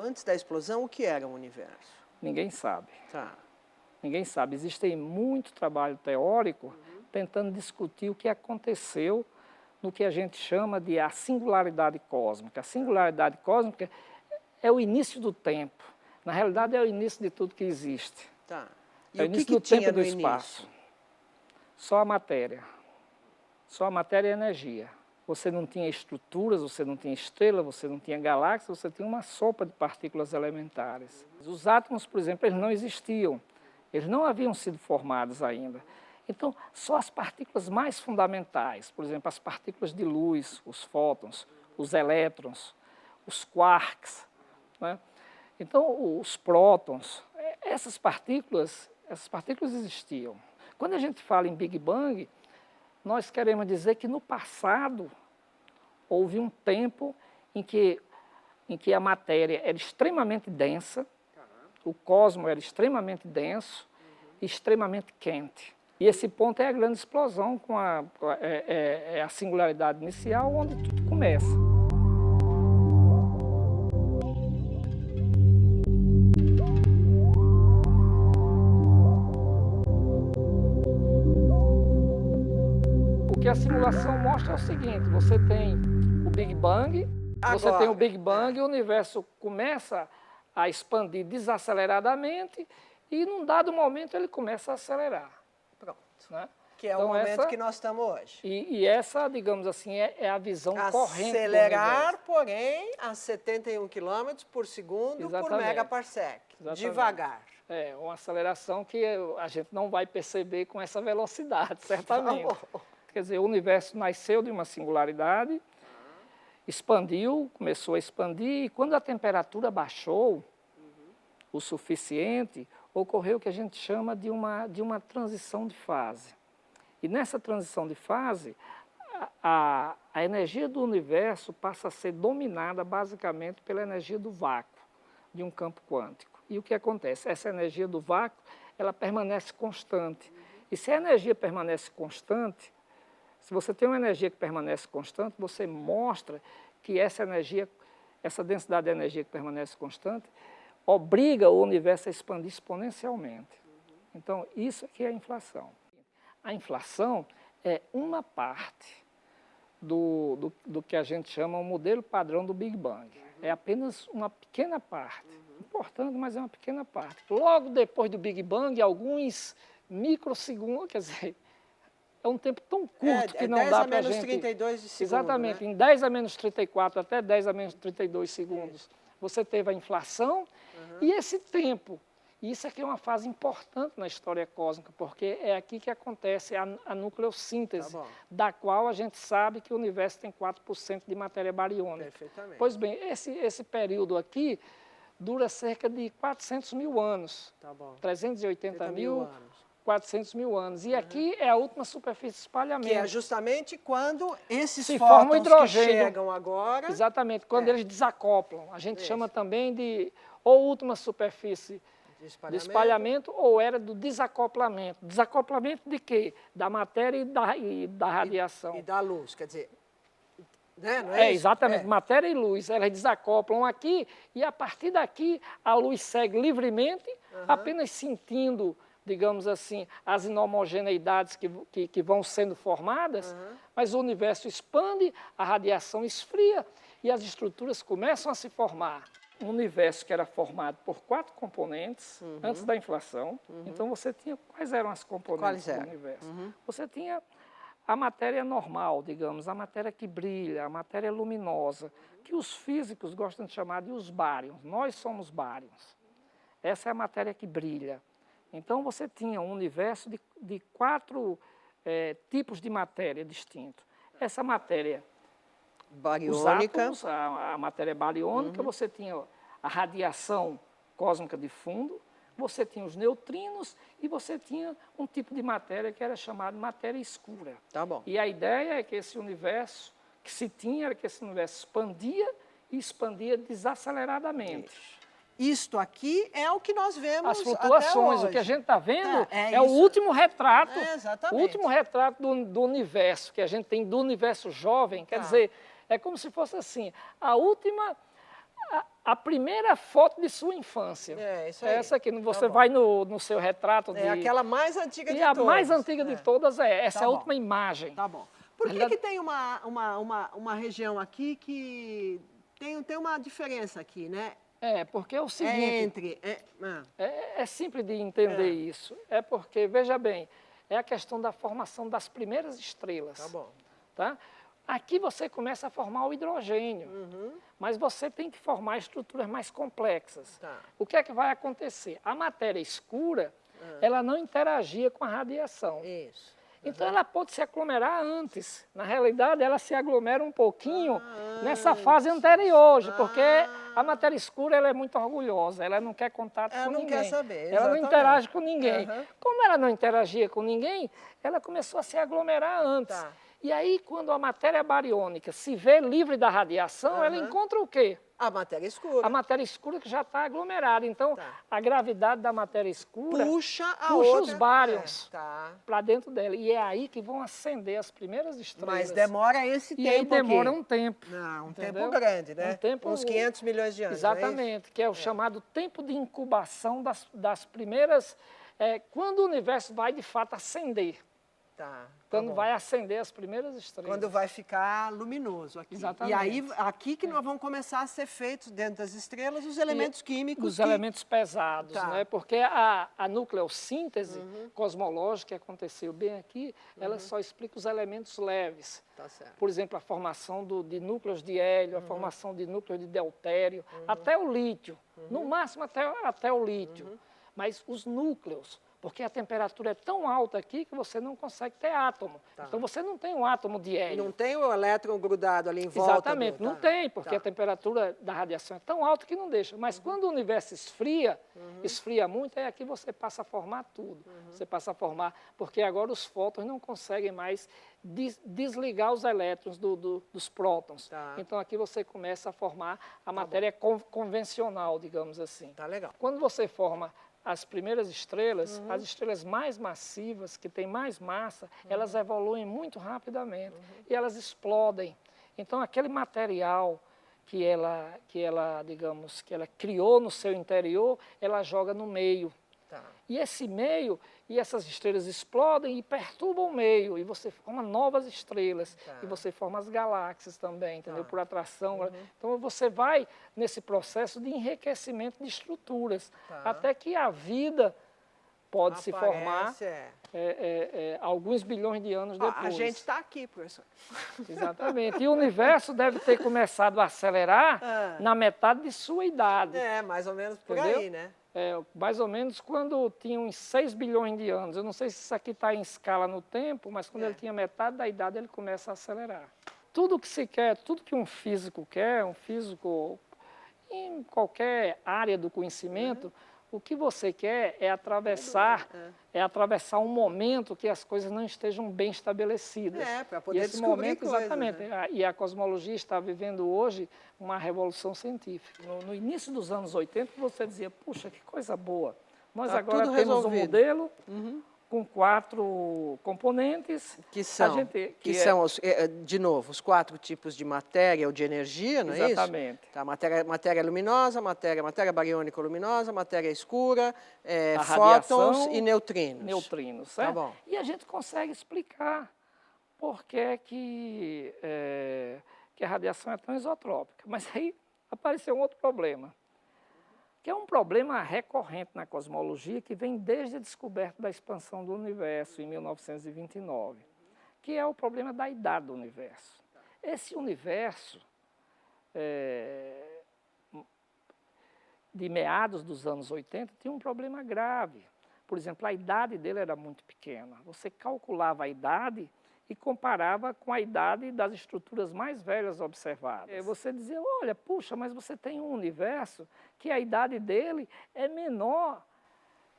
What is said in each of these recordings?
Antes da explosão, o que era o universo? Ninguém sabe. Tá. Ninguém sabe. Existe muito trabalho teórico tentando discutir o que aconteceu no que a gente chama de a singularidade cósmica. A singularidade cósmica é o início do tempo. Na realidade, é o início de tudo que existe. Tá. É o início do tempo e do espaço. Só a matéria. Só a matéria e a energia. Você não tinha estruturas, você não tinha estrela, você não tinha galáxias, você tinha uma sopa de partículas elementares. Os átomos, por exemplo, eles não existiam. Eles não haviam sido formados ainda. Então, só as partículas mais fundamentais, por exemplo, as partículas de luz, os fótons, os elétrons, os quarks, né? Então, os prótons, essas partículas existiam. Quando a gente fala em Big Bang, nós queremos dizer que no passado houve um tempo em que a matéria era extremamente densa, o cosmos era extremamente denso e extremamente quente. E esse ponto é a grande explosão, com a singularidade inicial, onde tudo começa. O que a simulação mostra é o seguinte: você tem o Big Bang, e o universo começa a expandir desaceleradamente e, num dado momento, ele começa a acelerar. Pronto. Né? Que é o momento que nós estamos hoje. E essa, digamos assim, é a visão corrente do acelerar, porém, a 71 km por segundo por megaparsec. Exatamente. Devagar. É uma aceleração que a gente não vai perceber com essa velocidade, certamente. Quer dizer, o universo nasceu de uma singularidade, expandiu, começou a expandir, e quando a temperatura baixou o suficiente, ocorreu o que a gente chama de uma transição de fase. E nessa transição de fase, a energia do universo passa a ser dominada basicamente pela energia do vácuo, de um campo quântico. E o que acontece? Essa energia do vácuo, ela permanece constante. E se a energia permanece constante, se você tem uma energia que permanece constante, você mostra que essa energia, essa densidade de energia que permanece constante, obriga o universo a expandir exponencialmente. Então, isso aqui é a inflação. A inflação é uma parte do que a gente chama o modelo padrão do Big Bang. É apenas uma pequena parte. Importante, mas é uma pequena parte. Logo depois do Big Bang, alguns microsegundos, quer dizer, é um tempo tão curto que não dá para a gente... 10 a menos 32 de segundo. Exatamente, né? Em 10 a menos 34 até 10 a menos 32 segundos, você teve a inflação e esse tempo. Isso aqui é uma fase importante na história cósmica, porque é aqui que acontece a nucleossíntese, da qual a gente sabe que o universo tem 4% de matéria bariônica. Perfeitamente. Pois bem, esse período aqui dura cerca de 400 mil anos, 380 mil, 400 mil anos. E aqui é a última superfície de espalhamento. Que é justamente quando esses formam fótons que chegam agora... Exatamente, quando eles desacoplam. A gente chama também de ou última superfície de espalhamento ou era do desacoplamento. Desacoplamento de quê? Da matéria e da radiação. E da luz, quer dizer... Né? Não é isso? Exatamente, matéria e luz, elas desacoplam aqui e a partir daqui a luz segue livremente, apenas sentindo, digamos assim, as inhomogeneidades que vão sendo formadas, mas o universo expande, a radiação esfria e as estruturas começam a se formar. Um universo que era formado por 4 componentes antes da inflação. Então você tinha, quais eram as componentes do universo? Você tinha a matéria normal, digamos, a matéria que brilha, a matéria luminosa, que os físicos gostam de chamar de os bárions. Nós somos bárions. Essa é a matéria que brilha. Então você tinha um universo de 4 tipos de matéria distintos. Essa matéria bariônica, os átomos, a matéria bariônica, você tinha a radiação cósmica de fundo, você tinha os neutrinos e você tinha um tipo de matéria que era chamada matéria escura. Tá bom. E a ideia é que esse universo, que se tinha, era que esse universo expandia e expandia desaceleradamente. Isto aqui é o que nós vemos as flutuações, até hoje. O que a gente está vendo é o isso. último retrato, Exatamente. o último retrato do universo, que a gente tem do universo jovem, quer dizer, é como se fosse assim, a primeira foto de sua infância. Isso aí. Essa aqui, você vai no seu retrato. É aquela mais antiga de todas. E a mais antiga de todas essa é a última imagem. Tá bom. Por que tem uma região aqui que tem uma diferença aqui, né? Porque é o seguinte... É simples de entender isso. É porque, veja bem, é a questão da formação das primeiras estrelas. Tá bom. Tá? Aqui você começa a formar o hidrogênio, mas você tem que formar estruturas mais complexas. Tá. O que é que vai acontecer? A matéria escura, ela não interagia com a radiação. Isso. Então, ela pode se aglomerar antes. Na realidade, ela se aglomera um pouquinho nessa fase anterior, porque a matéria escura ela é muito orgulhosa, ela não quer contato com ninguém. Ela não quer saber, Ela não interage com ninguém. Como ela não interagia com ninguém, ela começou a se aglomerar antes. Tá. E aí, quando a matéria bariônica se vê livre da radiação, ela encontra o quê? A matéria escura. A matéria escura que já está aglomerada. Então, a gravidade da matéria escura puxa os bárions tá. para dentro dela. E é aí que vão acender as primeiras estrelas. Mas demora esse tempo. E aí demora um tempo. Não, um tempo grande, né? Uns 500 milhões de anos. Exatamente, que é o chamado tempo de incubação das primeiras... quando o universo vai, de fato, acender. Tá. Quando vai acender as primeiras estrelas. Quando vai ficar luminoso aqui. Exatamente. E aí, aqui que nós vamos começar a ser feitos dentro das estrelas os elementos químicos. Os elementos pesados, né? Porque a nucleossíntese cosmológica que aconteceu bem aqui, ela só explica os elementos leves. Tá certo. Por exemplo, a formação de núcleos de hélio, a formação de núcleos de deutério, até o lítio. No máximo até o lítio. Mas os núcleos... Porque a temperatura é tão alta aqui que você não consegue ter átomo. Tá. Então, você não tem um átomo de hélio. Não tem o elétron grudado ali em volta. Exatamente, não tem, porque a temperatura da radiação é tão alta que não deixa. Mas quando o universo esfria muito, é aqui você passa a formar tudo. Você passa a formar, porque agora os fótons não conseguem mais desligar os elétrons dos prótons. Tá. Então, aqui você começa a formar a matéria convencional, digamos assim. Tá legal. Quando você forma as primeiras estrelas, as estrelas mais massivas, que têm mais massa, elas evoluem muito rapidamente e elas explodem. Então, aquele material que ela, digamos, que ela criou no seu interior, ela joga no meio. Tá. E esse meio, e essas estrelas explodem e perturbam o meio, e você forma novas estrelas, e você forma as galáxias também, entendeu? Por atração. Então, você vai nesse processo de enriquecimento de estruturas, até que a vida pode se formar alguns bilhões de anos depois. A gente está aqui, professor. Exatamente. E o universo deve ter começado a acelerar na metade de sua idade. Mais ou menos por aí, né? Mais ou menos quando tinha uns 6 bilhões de anos. Eu não sei se isso aqui está em escala no tempo, mas quando ele tinha metade da idade, ele começa a acelerar. Tudo que se quer, tudo que um físico quer, um físico em qualquer área do conhecimento, o que você quer é atravessar um momento que as coisas não estejam bem estabelecidas. Para poder esse descobrir momento, coisas, exatamente. Né? E a cosmologia está vivendo hoje uma revolução científica. No início dos anos 80, você dizia, puxa, que coisa boa. Nós agora temos um modelo com 4 componentes. Que são, de novo, os 4 tipos de matéria ou de energia, não é isso? Exatamente. Tá, matéria luminosa, matéria bariônica luminosa, matéria escura, fótons e neutrinos. Neutrinos, certo? Tá bom. E a gente consegue explicar por que a radiação é tão isotrópica. Mas aí apareceu um outro problema, que é um problema recorrente na cosmologia, que vem desde a descoberta da expansão do universo, em 1929, que é o problema da idade do universo. Esse universo, de meados dos anos 80, tinha um problema grave. Por exemplo, a idade dele era muito pequena. Você calculava a idade e comparava com a idade das estruturas mais velhas observadas. Você dizia, olha, puxa, mas você tem um universo que a idade dele é menor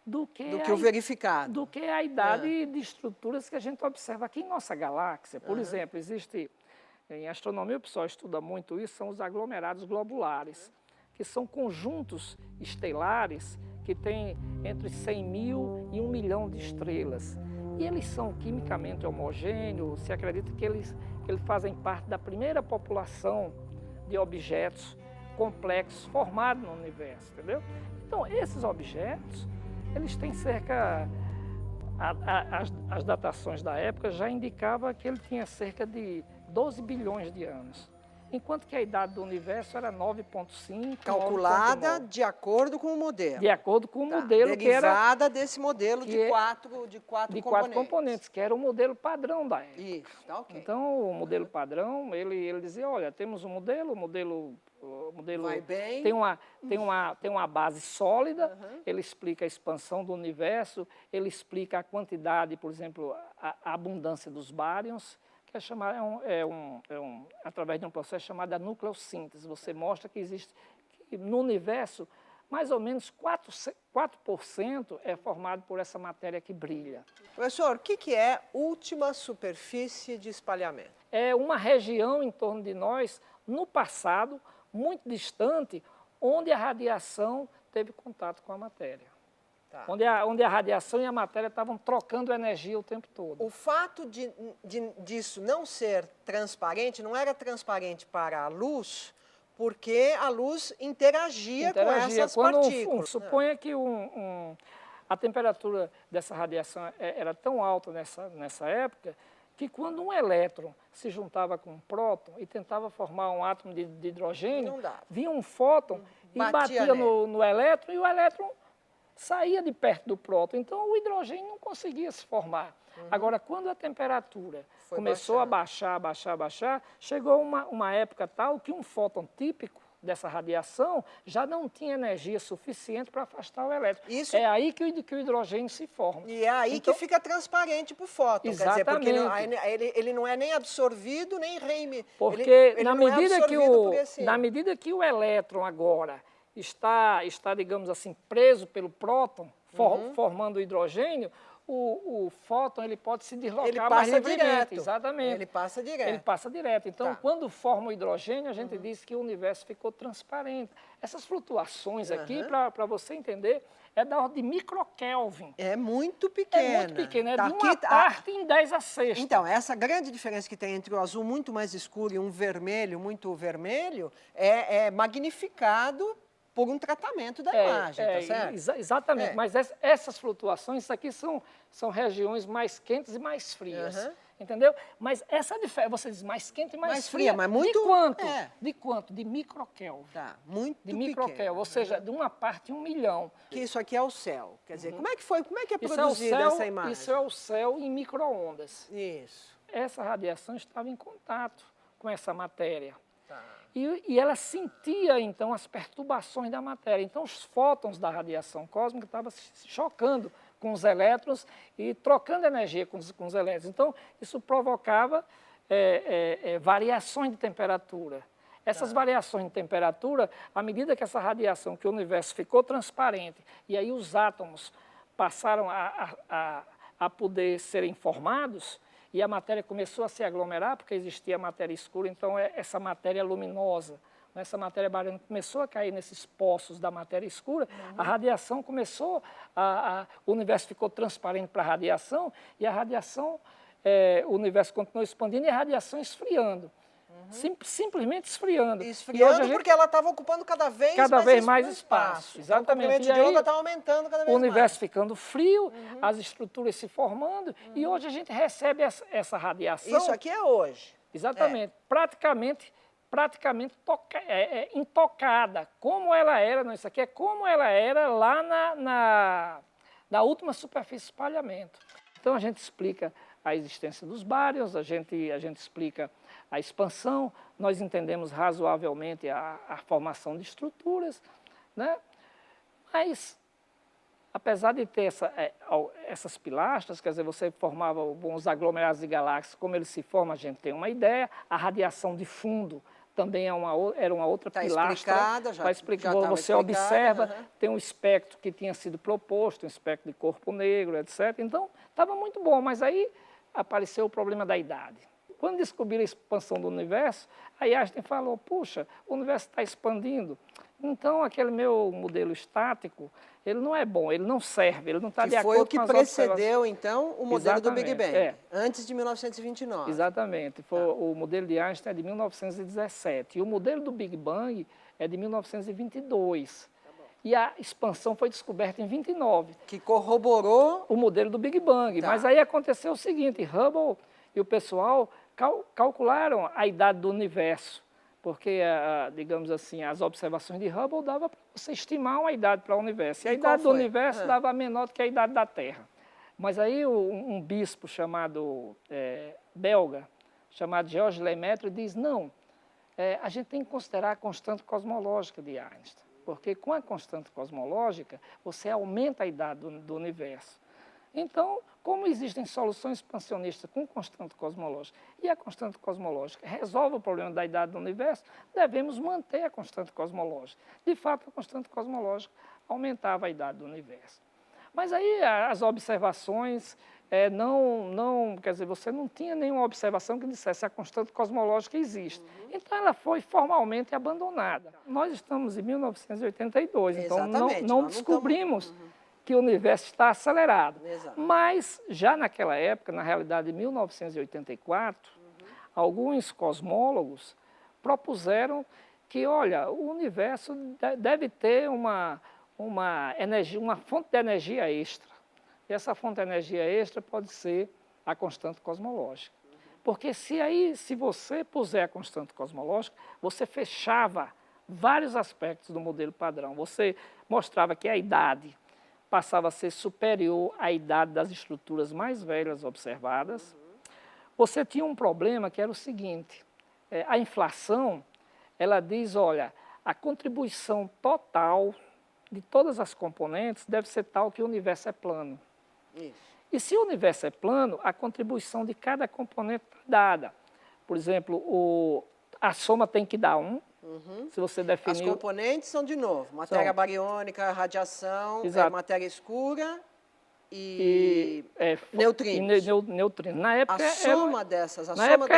do que o verificado. Do que a idade de estruturas que a gente observa aqui em nossa galáxia. Por exemplo, existe em astronomia o pessoal estuda muito isso, são os aglomerados globulares, que são conjuntos estelares que têm entre 100 mil e 1 milhão de estrelas. E eles são quimicamente homogêneos, se acredita que eles fazem parte da primeira população de objetos complexos formados no universo, entendeu? Então, esses objetos, eles têm cerca... As datações da época já indicavam que ele tinha cerca de 12 bilhões de anos, enquanto que a idade do universo era 9,5. Calculada de acordo com o modelo. De acordo com o modelo que era... Derivada desse modelo de quatro componentes. Que era o modelo padrão da época. Isso, tá ok. Então, o modelo padrão, ele dizia, olha, temos um modelo, o modelo vai bem. Tem uma base sólida, ele explica a expansão do universo, ele explica a quantidade, por exemplo, a abundância dos bárions, que através de um processo chamado nucleossíntese. Você mostra que existe, que no universo, mais ou menos 4% é formado por essa matéria que brilha. Professor, o que é última superfície de espalhamento? É uma região em torno de nós, no passado, muito distante, onde a radiação teve contato com a matéria. Tá. Onde a radiação e a matéria estavam trocando energia o tempo todo. O fato disso não ser transparente, não era transparente para a luz, porque a luz interagia com essas partículas. Suponha que a temperatura dessa radiação era tão alta nessa época, que quando um elétron se juntava com um próton e tentava formar um átomo de hidrogênio, vinha um fóton e batia no elétron, e o elétron saía de perto do próton. Então, o hidrogênio não conseguia se formar. Agora, quando a temperatura começou a baixar, chegou uma época tal que um fóton típico dessa radiação já não tinha energia suficiente para afastar o elétron. É aí que o hidrogênio se forma. E é aí que fica transparente para o fóton. Exatamente. Quer dizer, porque ele não é nem absorvido, nem reemitido. Porque na medida que o elétron agora está, digamos assim, preso pelo próton, formando o hidrogênio, o fóton ele pode se deslocar mais livremente. Exatamente. Ele passa direto. Ele passa direto. Então, quando forma o hidrogênio, a gente diz que o universo ficou transparente. Essas flutuações aqui, para você entender, é da ordem de microkelvin. É muito pequena. É muito pequena, é de uma parte em 10 a sexta. Então, essa grande diferença que tem entre o azul muito mais escuro e um vermelho muito vermelho é magnificado por um tratamento da imagem, tá certo? Exatamente, mas essas flutuações, isso aqui são regiões mais quentes e mais frias, entendeu? Mas essa diferença, você diz mais quente e mais fria, mas muito... De quanto? De quanto? De microkelvin. Tá, muito de microkelvin, ou seja, de uma parte em 1 milhão. Que isso aqui é o céu, quer dizer, como é que é produzida essa imagem? Isso é o céu em micro-ondas. Isso. Essa radiação estava em contato com essa matéria. E ela sentia, então, as perturbações da matéria. Então, os fótons da radiação cósmica estavam se chocando com os elétrons e trocando energia com os elétrons. Então, isso provocava variações de temperatura. Essas variações de temperatura, à medida que essa radiação, que o universo ficou transparente, e aí os átomos passaram a poder serem formados, e a matéria começou a se aglomerar, porque existia matéria escura, então essa matéria luminosa, essa matéria bariana começou a cair nesses poços da matéria escura, a radiação começou, o universo ficou transparente para a radiação, e a radiação, o universo continuou expandindo e a radiação esfriando. Simplesmente esfriando. Esfriando porque ela estava ocupando cada vez mais espaço. Exatamente. Então, o comprimento de onda está aumentando cada vez mais. O universo ficando frio, as estruturas se formando, e hoje a gente recebe essa radiação. Isso aqui é hoje. Exatamente. Praticamente intocada. Como ela era, não, isso aqui é como ela era lá na última superfície de espalhamento. Então a gente explica a existência dos bárions, a gente explica a expansão, nós entendemos razoavelmente a formação de estruturas, né? Mas, apesar de ter essas pilastras, quer dizer, você formava os aglomerados de galáxias, como eles se formam, a gente tem uma ideia, a radiação de fundo também era uma outra pilastra. Está explicada, você observa, tem um espectro que tinha sido proposto, um espectro de corpo negro, etc. Então, estava muito bom, mas aí apareceu o problema da idade. Quando descobriram a expansão do universo, aí Einstein falou, puxa, o universo está expandindo. Então, aquele meu modelo estático, ele não é bom, ele não serve, ele não está de acordo com as observações. Que foi o que precedeu, então, o modelo do Big Bang, antes de 1929. Exatamente. O modelo de Einstein é de 1917. E o modelo do Big Bang é de 1922. E a expansão foi descoberta em 29. Que corroborou o modelo do Big Bang. Mas aí aconteceu o seguinte, Hubble e o pessoal calcularam a idade do universo. Porque, digamos assim, as observações de Hubble davam para você estimar uma idade para o universo. E a idade do universo dava menor do que a idade da Terra. Mas aí um bispo chamado belga, chamado Georges Lemaitre, diz, não, a gente tem que considerar a constante cosmológica de Einstein. Porque com a constante cosmológica, você aumenta a idade do universo. Então, como existem soluções expansionistas com constante cosmológica e a constante cosmológica resolve o problema da idade do universo, devemos manter a constante cosmológica. De fato, a constante cosmológica aumentava a idade do universo. Mas aí as observações, quer dizer, você não tinha nenhuma observação que dissesse a constante cosmológica existe. Então, ela foi formalmente abandonada. Nós estamos em 1982, então não descobrimos que o universo está acelerado. Exato. Mas, já naquela época, na realidade, em 1984, alguns cosmólogos propuseram que, olha, o universo deve ter uma fonte de energia extra. E essa fonte de energia extra pode ser a constante cosmológica. Porque se você puser a constante cosmológica, você fechava vários aspectos do modelo padrão. Você mostrava que a idade passava a ser superior à idade das estruturas mais velhas observadas. Você tinha um problema que era o seguinte, a inflação, ela diz, olha, a contribuição total de todas as componentes deve ser tal que o universo é plano. Isso. E se o universo é plano, a contribuição de cada componente está dada. Por exemplo, a soma tem que dar 1. Se você definir... As componentes são, de novo, matéria bariônica, radiação, matéria escura e neutrinos. Neutrinos. Na época, a soma dessas...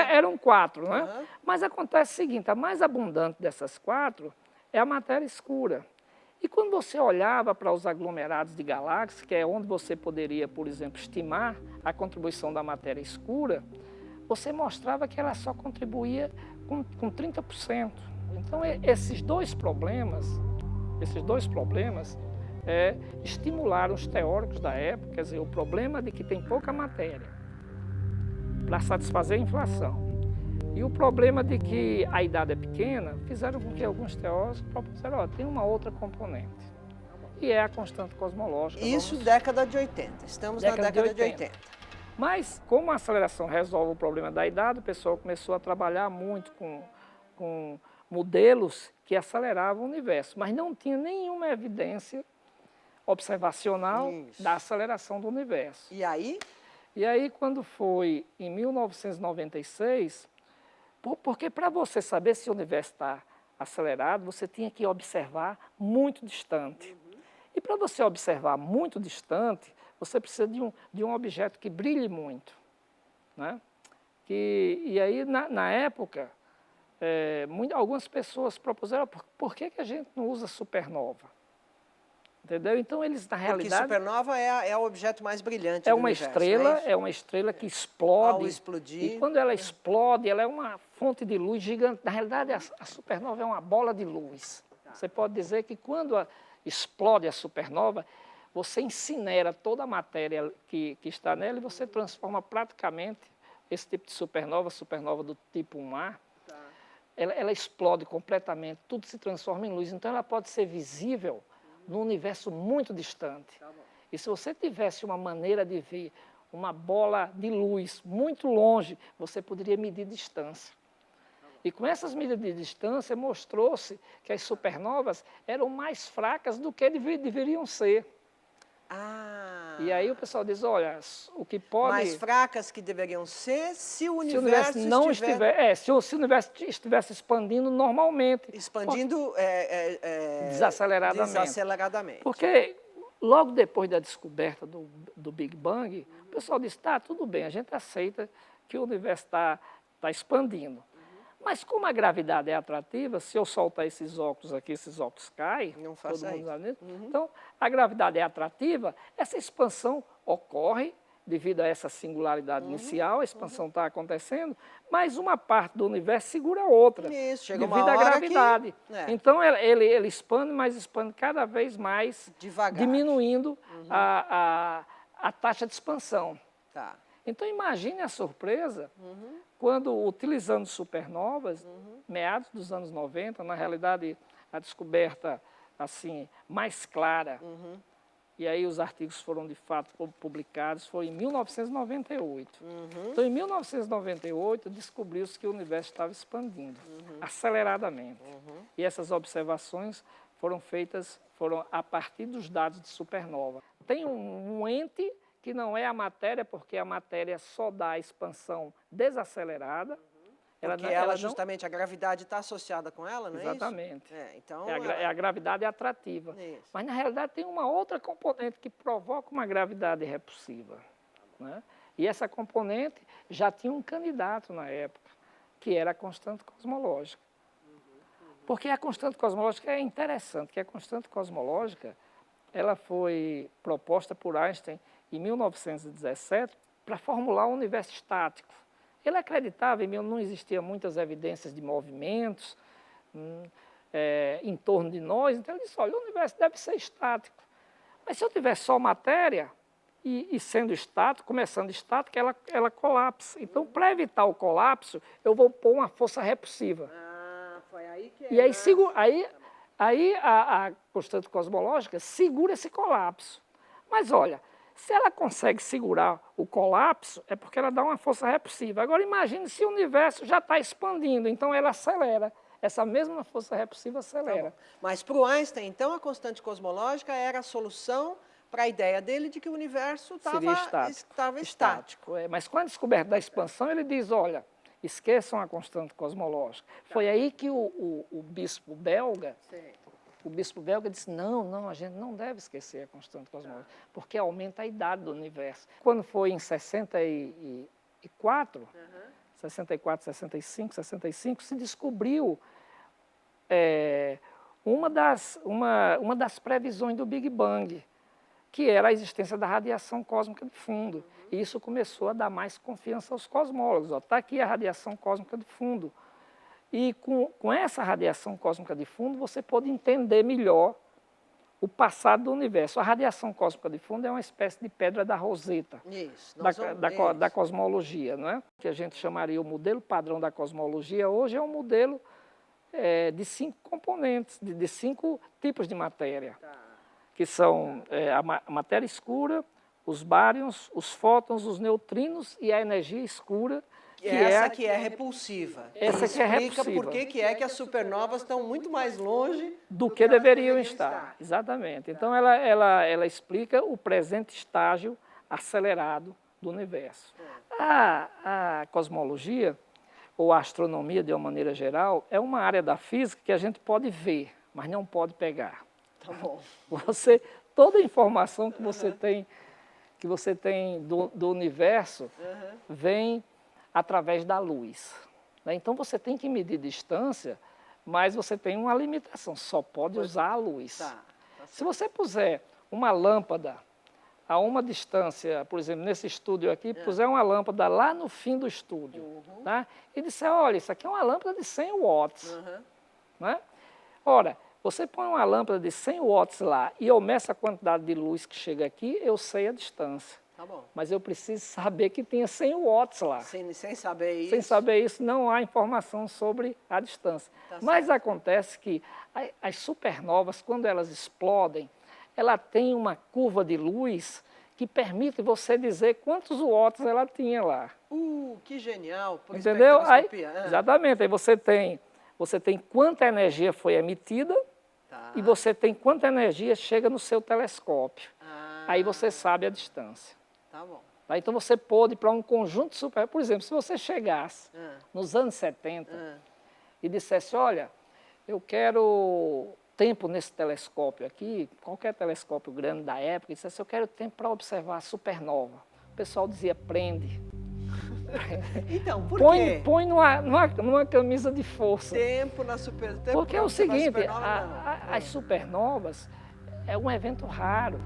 eram 4, né? Mas acontece o seguinte, a mais abundante dessas 4 é a matéria escura. E quando você olhava para os aglomerados de galáxias, que é onde você poderia, por exemplo, estimar a contribuição da matéria escura, você mostrava que ela só contribuía com 30%. Então, esses dois problemas estimularam os teóricos da época, quer dizer, o problema de que tem pouca matéria para satisfazer a inflação e o problema de que a idade é pequena, fizeram com que alguns teóricos propuseram, tem uma outra componente, e é a constante cosmológica. Isso década de 80, estamos na década de 80. Mas, como a aceleração resolve o problema da idade, o pessoal começou a trabalhar muito com modelos que aceleravam o universo, mas não tinha nenhuma evidência observacional da aceleração do universo. E aí? E aí, quando foi em 1996, porque para você saber se o universo está acelerado, você tinha que observar muito distante. E para você observar muito distante, você precisa de um objeto que brilhe muito, né? E aí, na época, algumas pessoas propuseram, por que a gente não usa supernova? Entendeu? Então, eles, na realidade... Porque supernova é o objeto mais brilhante do universo. É uma estrela que explode. Ao explodir... E quando ela explode, ela é uma fonte de luz gigante. Na realidade, a supernova é uma bola de luz. Você pode dizer que quando explode a supernova, você incinera toda a matéria que está nela e você transforma praticamente esse tipo de supernova do tipo 1A, ela explode completamente, tudo se transforma em luz. Então, ela pode ser visível num universo muito distante. E se você tivesse uma maneira de ver uma bola de luz muito longe, você poderia medir distância. E com essas medidas de distância, mostrou-se que as supernovas eram mais fracas do que deveriam ser. E aí o pessoal diz, olha, o que pode... Mais fracas que deveriam ser se o universo se o universo estivesse expandindo normalmente. Expandindo desaceleradamente. Porque logo depois da descoberta do Big Bang, o pessoal disse, tudo bem, a gente aceita que o universo está está expandindo. Mas como a gravidade é atrativa, se eu soltar esses óculos aqui, esses óculos caem, não faça isso. Então, a gravidade é atrativa, essa expansão ocorre devido a essa singularidade inicial, a expansão está acontecendo, mas uma parte do universo segura a outra, isso, chega devido uma à hora gravidade. que, Então, ele expande, mas expande cada vez mais, devagar, diminuindo a taxa de expansão. Tá. Então, imagine a surpresa quando, utilizando supernovas, meados dos anos 90, na realidade, a descoberta assim, mais clara, e aí os artigos foram, de fato, publicados, foi em 1998. Então, em 1998, descobriu-se que o universo estava expandindo, aceleradamente. E essas observações foram feitas, a partir dos dados de supernova. Tem um ente que não é a matéria, porque a matéria só dá a expansão desacelerada. Porque ela justamente, a gravidade está associada com ela, não é isso? Exatamente. Então, é a gravidade atrativa. Isso. Mas, na realidade, tem uma outra componente que provoca uma gravidade repulsiva. Né? E essa componente já tinha um candidato na época, que era a constante cosmológica. Porque a constante cosmológica é interessante, que a constante cosmológica ela foi proposta por Einstein em 1917 para formular um universo estático. Ele acreditava, não existiam muitas evidências de movimentos em torno de nós, então ele disse, olha, o universo deve ser estático. Mas se eu tiver só matéria, e sendo estático, começando estática, ela colapsa. Então, para evitar o colapso, eu vou pôr uma força repulsiva. Foi aí que E aí a constante cosmológica segura esse colapso. Mas olha, se ela consegue segurar o colapso, é porque ela dá uma força repulsiva. Agora imagine se o universo já está expandindo, então ela acelera. Essa mesma força repulsiva acelera. Tá. Mas para o Einstein, então, a constante cosmológica era a solução para a ideia dele de que o universo estava estático. Mas com a descoberta da expansão, ele diz, olha, esqueçam a constante cosmológica. Tá. Foi aí que o bispo belga... O bispo belga disse, não, a gente não deve esquecer a constante cosmológica, porque aumenta a idade do universo. Quando foi em 64, 65, se descobriu uma das previsões do Big Bang, que era a existência da radiação cósmica de fundo. E isso começou a dar mais confiança aos cosmólogos. Está aqui a radiação cósmica de fundo. E com essa radiação cósmica de fundo, você pode entender melhor o passado do universo. A radiação cósmica de fundo é uma espécie de pedra da Roseta, da cosmologia, não é? Que a gente chamaria o modelo padrão da cosmologia. Hoje é um modelo de 5 componentes, de 5 tipos de matéria, que são a matéria escura, os bárions, os fótons, os neutrinos e a energia escura, que é repulsiva. Essa que é repulsiva. Explica por que as supernovas estão muito mais longe do que deveriam estar. Exatamente. Então, ela explica o presente estágio acelerado do universo. A cosmologia, ou a astronomia de uma maneira geral, é uma área da física que a gente pode ver, mas não pode pegar. Tá bom. Toda a informação que você tem do universo vem através da luz. Então, você tem que medir distância, mas você tem uma limitação, só pode usar a luz. Se você puser uma lâmpada a uma distância, por exemplo, nesse estúdio aqui, puser uma lâmpada lá no fim do estúdio, tá? E disser, olha, isso aqui é uma lâmpada de 100 watts. Né? Ora, você põe uma lâmpada de 100 watts lá e eu meço a quantidade de luz que chega aqui, eu sei a distância. Tá bom. Mas eu preciso saber que tinha 100 watts lá. Sem saber isso. Sem saber isso, não há informação sobre a distância. Mas acontece que as supernovas, quando elas explodem, ela tem uma curva de luz que permite você dizer quantos watts ela tinha lá. Que genial! Por entendeu? Exatamente. Aí você tem quanta energia foi emitida e você tem quanta energia chega no seu telescópio. Aí você sabe a distância. Tá bom. Então você pode, para um conjunto super... Por exemplo, se você chegasse nos anos 70 e dissesse, olha, eu quero tempo nesse telescópio aqui, qualquer telescópio grande da época, e dissesse, eu quero tempo para observar a supernova. O pessoal dizia, prende. Então, por quê? Põe numa camisa de força. Tempo na supernova. Porque é o seguinte, as supernovas é um evento raro.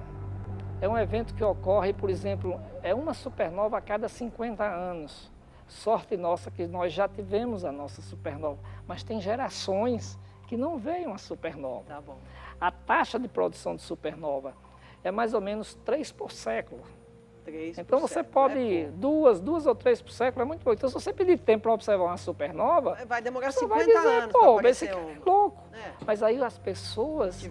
É um evento que ocorre, por exemplo, é uma supernova a cada 50 anos. Sorte nossa que nós já tivemos a nossa supernova, mas tem gerações que não veem uma supernova. Tá bom. A taxa de produção de supernova é mais ou menos 3 por século. Então você pode, duas ou três por século, é muito pouco. Então se você pedir tempo para observar uma supernova, vai demorar você 50 vai dizer, anos pô, esse cara é louco. É. Mas aí as pessoas,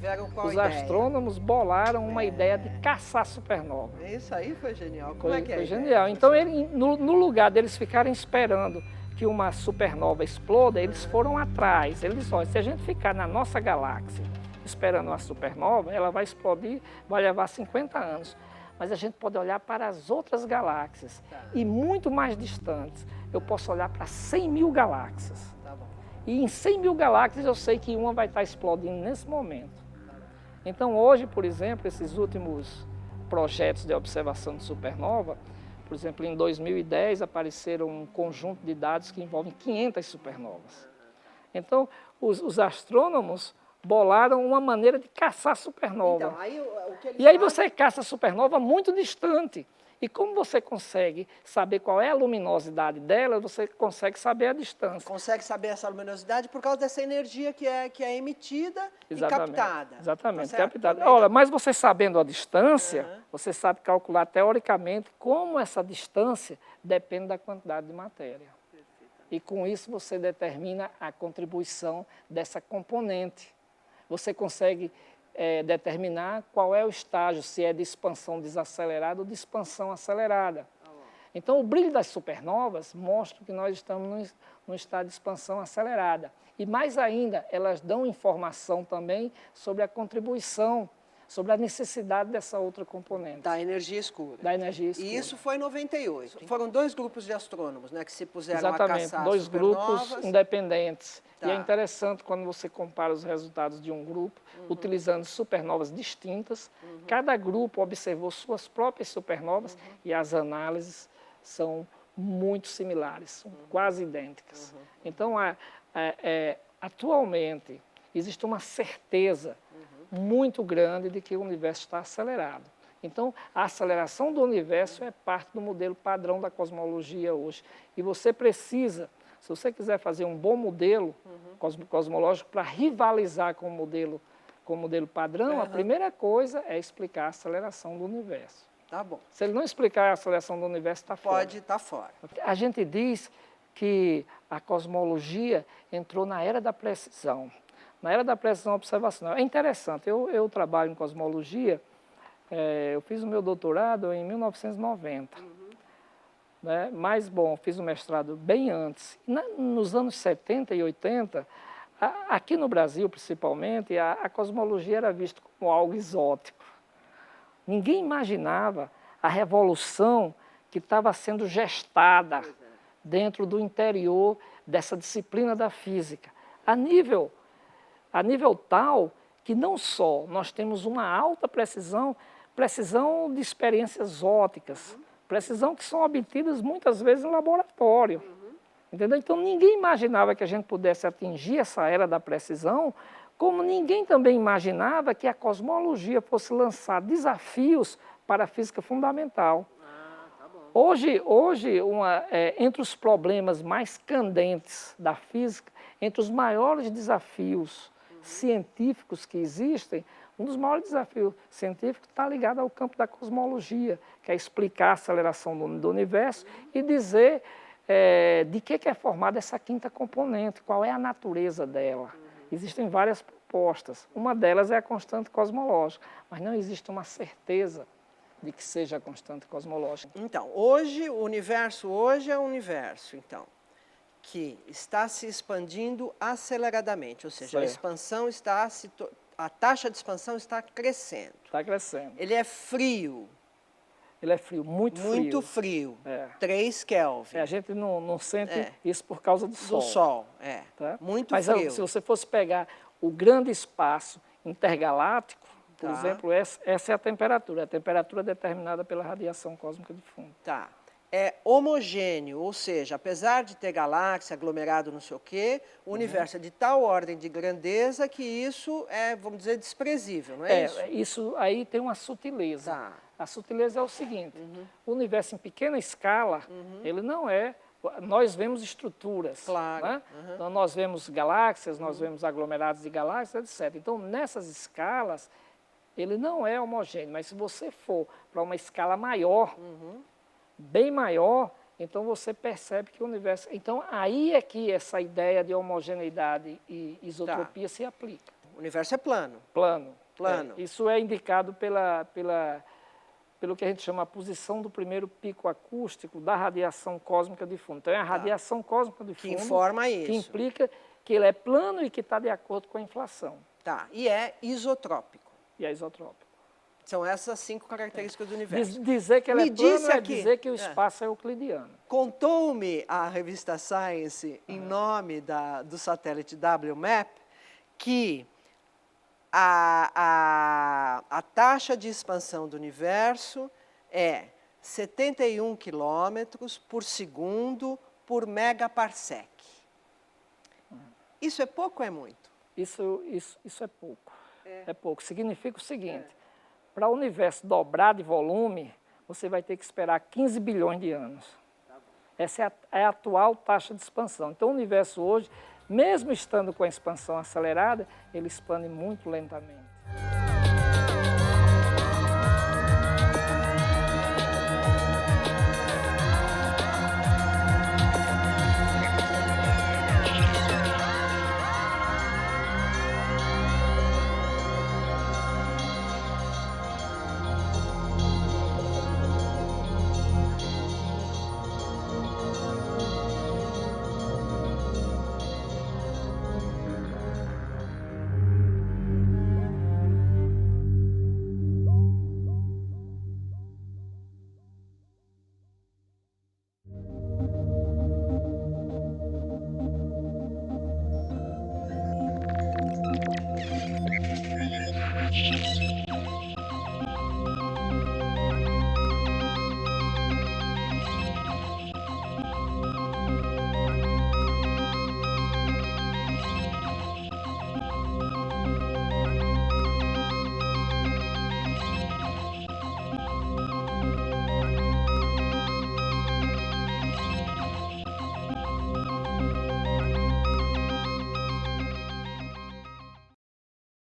os astrônomos bolaram uma ideia de caçar supernova. Isso aí foi genial. Como foi, é que é? Foi genial. Então no lugar deles ficarem esperando que uma supernova exploda, eles foram atrás. Eles disseram, se a gente ficar na nossa galáxia esperando uma supernova, ela vai explodir, vai levar 50 anos. Mas a gente pode olhar para as outras galáxias e muito mais distantes. Eu posso olhar para 100 mil galáxias. E em 100 mil galáxias eu sei que uma vai estar explodindo nesse momento. Então hoje, por exemplo, esses últimos projetos de observação de supernova, por exemplo, em 2010 apareceram um conjunto de dados que envolvem 500 supernovas. Então os astrônomos bolaram uma maneira de caçar supernova. Então, aí você caça supernova muito distante. E como você consegue saber qual é a luminosidade dela, você consegue saber a distância. Consegue saber essa luminosidade por causa dessa energia que é emitida e captada. Exatamente, tá captada. Olha, mas você sabendo a distância, você sabe calcular teoricamente como essa distância depende da quantidade de matéria. E com isso você determina a contribuição dessa componente. Você consegue determinar qual é o estágio, se é de expansão desacelerada ou de expansão acelerada. Então, o brilho das supernovas mostra que nós estamos num estado de expansão acelerada. E mais ainda, elas dão informação também sobre a contribuição, sobre a necessidade dessa outra componente. Da energia escura. Da energia escura. E isso foi em 98. Sim. Foram 2 grupos de astrônomos, né, que se puseram Exatamente, a caçar 2 grupos independentes. Tá. E é interessante quando você compara os resultados de um grupo, utilizando supernovas distintas. Cada grupo observou suas próprias supernovas e as análises são muito similares, são quase idênticas. Então, atualmente, existe uma certeza muito grande de que o universo está acelerado. Então, a aceleração do universo é parte do modelo padrão da cosmologia hoje. E você precisa, se você quiser fazer um bom modelo cosmológico para rivalizar com o modelo padrão, a primeira coisa é explicar a aceleração do universo. Tá bom. Se ele não explicar a aceleração do universo, está fora. Pode estar fora. A gente diz que a cosmologia entrou na era da precisão. Na era da precisão observacional. É interessante, eu trabalho em cosmologia, eu fiz o meu doutorado em 1990. Né? Mas, bom, fiz o mestrado bem antes. Nos anos 70 e 80, aqui no Brasil, principalmente, a cosmologia era vista como algo exótico. Ninguém imaginava a revolução que estava sendo gestada dentro do interior dessa disciplina da física. A nível tal que não só nós temos uma alta precisão de experiências ópticas, precisão que são obtidas muitas vezes em laboratório. Entendeu? Então ninguém imaginava que a gente pudesse atingir essa era da precisão, como ninguém também imaginava que a cosmologia fosse lançar desafios para a física fundamental. Hoje entre os problemas mais candentes da física, entre os maiores desafios científicos que existem, um dos maiores desafios científicos está ligado ao campo da cosmologia, que é explicar a aceleração do universo e dizer de que é formada essa quinta componente, qual é a natureza dela. Existem várias propostas, uma delas é a constante cosmológica, mas não existe uma certeza de que seja a constante cosmológica. Então, o universo hoje é um universo, então, que está se expandindo aceleradamente, ou seja, a expansão a taxa de expansão está crescendo. Está crescendo. Ele é frio. Ele é frio, muito frio. Muito frio, 3 Kelvin. A gente não sente isso por causa do Sol. Do Sol, tá? Muito Mas, frio. Se você fosse pegar o grande espaço intergaláctico, por exemplo, essa é a temperatura determinada pela radiação cósmica de fundo. Tá. é homogêneo, ou seja, apesar de ter galáxia, aglomerado, não sei o quê, o universo é de tal ordem de grandeza que isso é, vamos dizer, desprezível, não é isso? Isso aí tem uma sutileza. Tá. A sutileza é o seguinte, o universo em pequena escala, ele não é... Nós vemos estruturas, claro. Né? Então, nós vemos galáxias, nós vemos aglomerados de galáxias, etc. Então, nessas escalas, ele não é homogêneo, mas se você for para uma escala maior, bem maior, então você percebe que o universo... Então, aí é que essa ideia de homogeneidade e isotropia se aplica. O universo é plano. Plano. Plano. Isso é indicado pelo que a gente chama a posição do primeiro pico acústico da radiação cósmica de fundo. Então, é a radiação cósmica de fundo que informa isso. Que implica que ele é plano e que está de acordo com a inflação. Tá, e é isotrópico. E é isotrópico. São essas 5 características do universo. Dizer que ele é plano é dizer que o espaço é euclidiano. Contou-me a revista Science, em nome do satélite WMAP, que a taxa de expansão do universo é 71 quilômetros por segundo por megaparsec. Isso é pouco ou é muito? Isso é pouco. É pouco. Significa o seguinte, para o universo dobrar de volume, você vai ter que esperar 15 bilhões de anos. Essa é a atual taxa de expansão. Então, o universo hoje, mesmo estando com a expansão acelerada, ele expande muito lentamente.